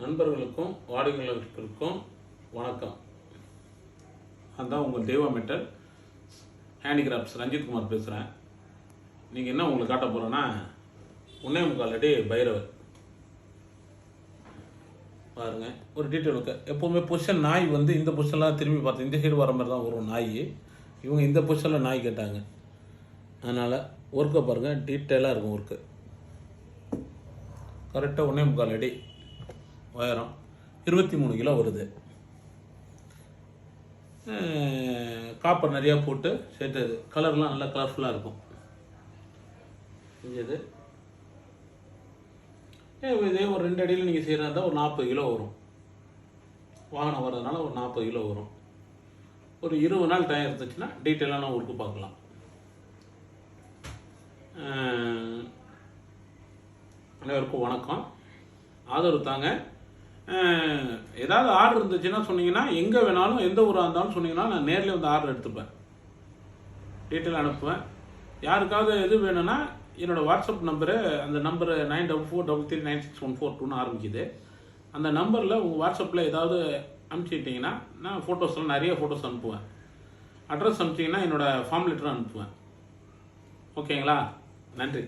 நண்பர்களுக்கும் வாடிக்கையாளர்களுக்கும் வணக்கம். அதுதான் உங்கள் தெய்வ மெட்டல் ஹேண்டிகிராஃப்ட்ஸ் ரஞ்சித்குமார் பேசுகிறேன். நீங்கள் என்ன உங்களுக்கு காட்ட போகிறேன்னா 1.25 அடி பைரவர் பாருங்கள். ஒரு டீட்டெயில் இருக்கு. எப்போவுமே பொசிஷன் நாய் வந்து இந்த பொசிஷன்லாம் திரும்பி பார்த்து இந்த சைடு வர மாதிரி தான் வரும் நாய். இவங்க இந்த பொசிஷனில் நாய் கேட்டாங்க, அதனால் ஒர்க்கை பாருங்கள், டீட்டெயிலாக இருக்கும் ஒர்க்கு. கரெக்டாக 1.25 அடி உயரம், 23 கிலோ வருது. காப்பர் நிறையா போட்டு சேர்த்தது. கலர்லாம் நல்லா கலர்ஃபுல்லாக இருக்கும். செஞ்சது இதே ஒரு 2 அடியில் நீங்கள் செய்கிறதா ஒரு 40 கிலோ வரும். வாகனம் வர்றதுனால ஒரு 40 கிலோ வரும். ஒரு 20 நாள் டைம் இருந்துச்சுன்னா டீட்டெயிலான ஒர்க்கு பார்க்கலாம். அனைவருக்கும் வணக்கம். ஆதரவு தாங்க. ஏதாவது ஆர்டர் இருந்துச்சுன்னா சொன்னீங்கன்னா, எங்கே வேணாலும் எந்த ஊராக இருந்தாலும் சொன்னீங்கன்னா நான் நேரில் வந்து ஆர்டர் எடுத்துப்பேன், டீட்டெயில் அனுப்புவேன். யாருக்காவது எது வேணும்னா என்னோடய வாட்ஸ்அப் நம்பரு, அந்த நம்பரு 9443396142 ஆரம்பிக்குது. அந்த நம்பரில் உங்கள் வாட்ஸ்அப்பில் ஏதாவது அனுப்பிச்சிட்டிங்கன்னா நான் ஃபோட்டோஸ்லாம் நிறைய ஃபோட்டோஸ் அனுப்புவேன். அட்ரஸ் அனுப்பிச்சிங்கன்னா என்னோடய ஃபார்ம் லெட்டரும் அனுப்புவேன். ஓகேங்களா? நன்றி.